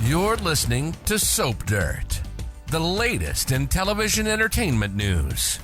You're listening to Soap Dirt, the latest in television entertainment news.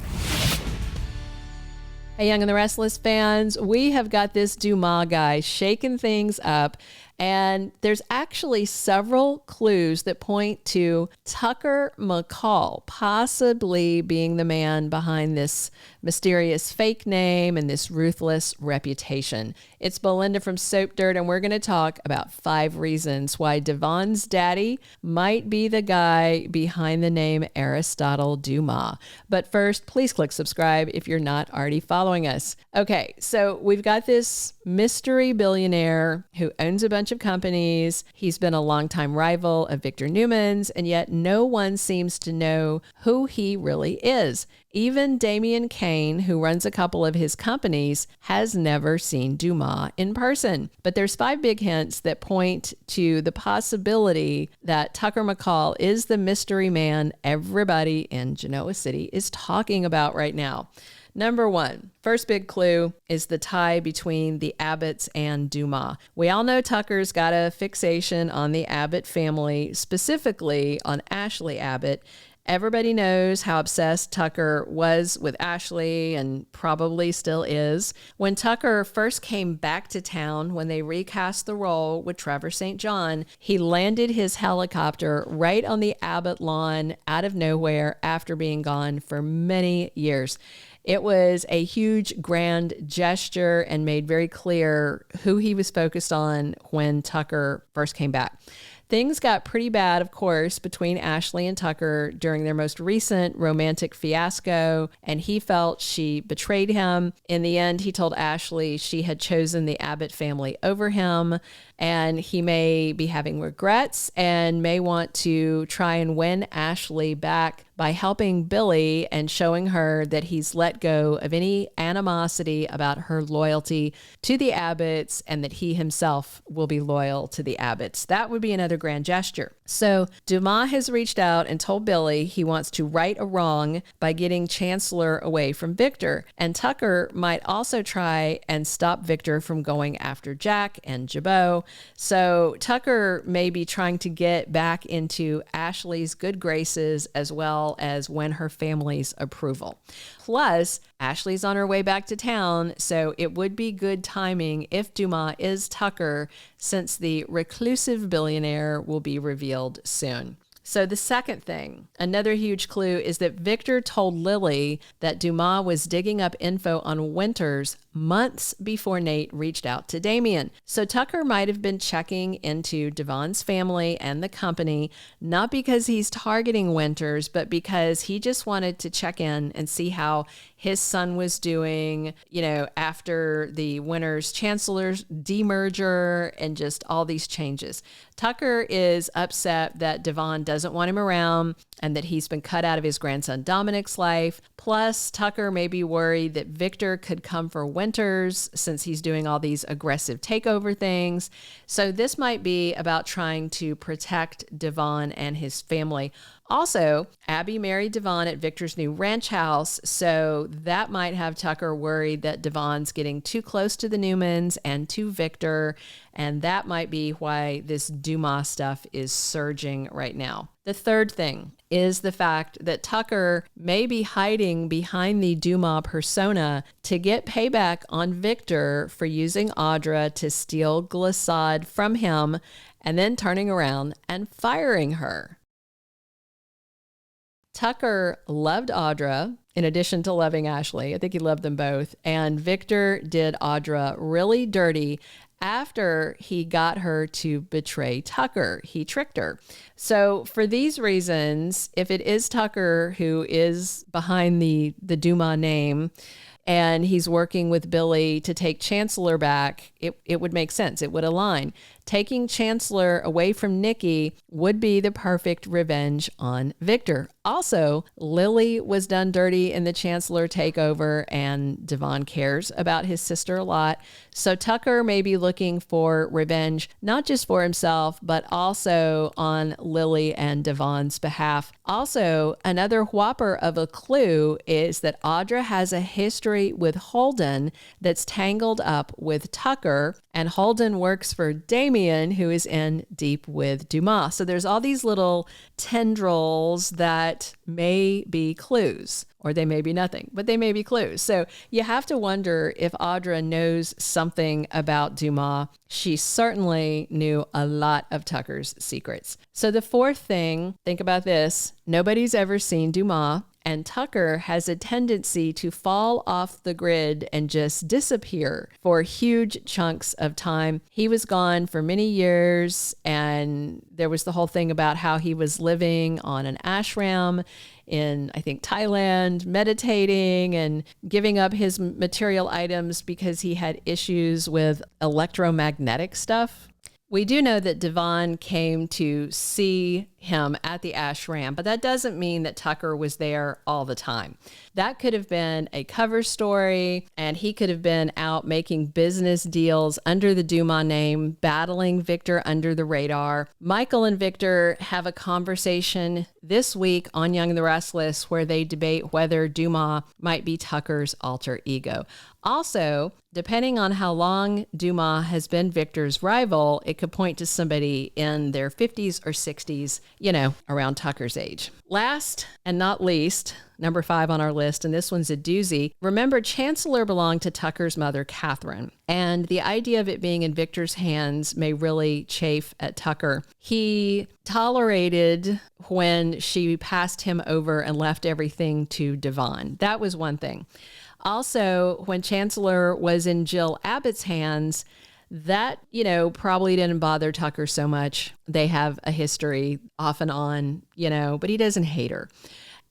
Hey, Young and the Restless fans, we have got this Duma guy shaking things up, and there's actually several clues that point to Tucker McCall possibly being the man behind this mysterious fake name and this ruthless reputation. It's Belinda from Soap Dirt, and we're going to talk about 5 reasons why Devon's daddy might be the guy behind the name Aristotle Dumas. But first, please click subscribe if you're not already following us. Okay, so we've got this mystery billionaire who owns a bunch of companies. He's been a longtime rival of Victor Newman's, and yet no one seems to know who he really is. Even Damian Kane, who runs a couple of his companies, has never seen Duma in person. But there's 5 big hints that point to the possibility that Tucker McCall is the mystery man everybody in Genoa City is talking about right now. Number 1, first big clue is the tie between the Abbotts and Duma. We all know Tucker's got a fixation on the Abbott family, specifically on Ashley Abbott. Everybody knows how obsessed Tucker was with Ashley and probably still is. When Tucker first came back to town, when they recast the role with Trevor St, he landed his helicopter right on the Abbott lawn out of nowhere after being gone for many years. It was a huge, grand gesture and made very clear who he was focused on when Tucker first came back. Things got pretty bad, of course, between Ashley and Tucker during their most recent romantic fiasco, and he felt she betrayed him. In the end, he told Ashley she had chosen the Abbott family over him, and he may be having regrets and may want to try and win Ashley back by helping Billy and showing her that he's let go of any animosity about her loyalty to the Abbotts and that he himself will be loyal to the Abbotts. That would be another grand gesture. So Dumas has reached out and told Billy he wants to right a wrong by getting Chancellor away from Victor. And Tucker might also try and stop Victor from going after Jack and Jabot. So Tucker may be trying to get back into Ashley's good graces as well as win her family's approval. Plus, Ashley's on her way back to town, so it would be good timing if Duma is Tucker, since the reclusive billionaire will be revealed soon. So the second thing, another huge clue, is that Victor told Lily that Duma was digging up info on Winters months before Nate reached out to Damian. So Tucker might have been checking into Devon's family and the company, not because he's targeting Winters, but because he just wanted to check in and see how his son was doing, after the Winters Chancellor's demerger and just all these changes. Tucker is upset that Devon doesn't want him around and that he's been cut out of his grandson Dominic's life. Plus, Tucker may be worried that Victor could come for Winters since he's doing all these aggressive takeover things. So this might be about trying to protect Devon and his family. Also, Abby married Devon at Victor's new ranch house, so that might have Tucker worried that Devon's getting too close to the Newmans and to Victor, and that might be why this Dumas stuff is surging right now. The third thing is the fact that Tucker may be hiding behind the Duma persona to get payback on Victor for using Audra to steal Glissade from him and then turning around and firing her. Tucker loved Audra in addition to loving Ashley. I think he loved them both. And Victor did Audra really dirty after he got her to betray Tucker. He tricked her. So for these reasons, if it is Tucker who is behind the Duma name, and he's working with Billy to take Chancellor back, it would make sense. It would align. Taking Chancellor away from Nikki would be the perfect revenge on Victor. Also, Lily was done dirty in the Chancellor takeover, and Devon cares about his sister a lot. So Tucker may be looking for revenge, not just for himself, but also on Lily and Devon's behalf. Also, another whopper of a clue is that Audra has a history with Holden that's tangled up with Tucker, and Holden works for Damien, who is in deep with Dumas. So there's all these little tendrils that may be clues, or they may be nothing, but they may be clues. So you have to wonder if Audra knows something about Dumas. She certainly knew a lot of Tucker's secrets. So the fourth thing, think about this. Nobody's ever seen Dumas, and Tucker has a tendency to fall off the grid and just disappear for huge chunks of time. He was gone for many years, and there was the whole thing about how he was living on an ashram in, I think, Thailand, meditating and giving up his material items because he had issues with electromagnetic stuff. We do know that Devon came to see him at the ashram, but that doesn't mean that Tucker was there all the time. That could have been a cover story, and he could have been out making business deals under the Duma name, battling Victor under the radar. Michael and Victor have a conversation this week on Young and the Restless where they debate whether Duma might be Tucker's alter ego. Also, depending on how long Duma has been Victor's rival, it could point to somebody in their 50s or 60s, around Tucker's age. Last and not least, number 5 on our list, and this one's a doozy. Remember, Chancellor belonged to Tucker's mother, Catherine, and the idea of it being in Victor's hands may really chafe at Tucker. He tolerated when she passed him over and left everything to Devon. That was one thing. Also, when Chancellor was in Jill Abbott's hands, that, probably didn't bother Tucker so much. They have a history off and on, but he doesn't hate her.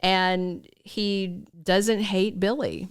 And he doesn't hate Billy,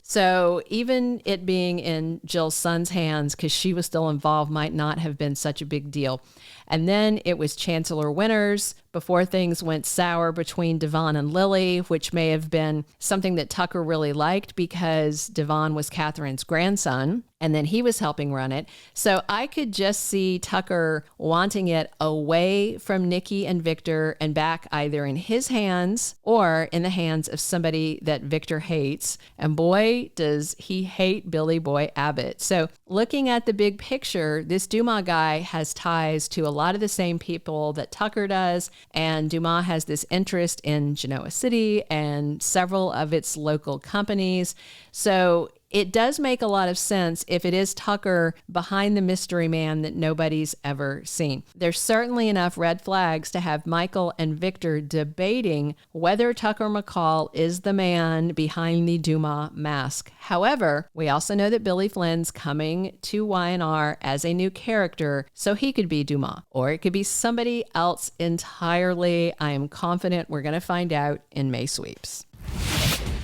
So even it being in Jill's son's hands, because she was still involved, might not have been such a big deal. And then it was Chancellor Winters before things went sour between Devon and Lily, which may have been something that Tucker really liked because Devon was Catherine's grandson, and then he was helping run it. So I could just see Tucker wanting it away from Nikki and Victor and back either in his hands or in the hands of somebody that Victor hates. And boy, does he hate Billy Boy Abbott. So looking at the big picture, this Duma guy has ties to a lot of the same people that Tucker does. And Duma has this interest in Genoa City and several of its local companies. So it does make a lot of sense if it is Tucker behind the mystery man that nobody's ever seen. There's certainly enough red flags to have Michael and Victor debating whether Tucker McCall is the man behind the Duma mask. However, we also know that Billy Flynn's coming to Y&R as a new character, so he could be Duma, or it could be somebody else entirely. I am confident we're going to find out in May Sweeps.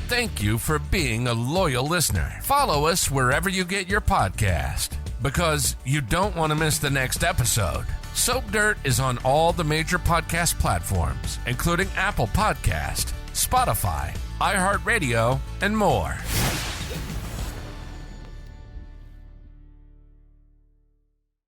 Thank you for being a loyal listener. Follow us wherever you get your podcast, because you don't want to miss the next episode. Soap Dirt is on all the major podcast platforms, including Apple Podcast, Spotify, iHeartRadio, and more.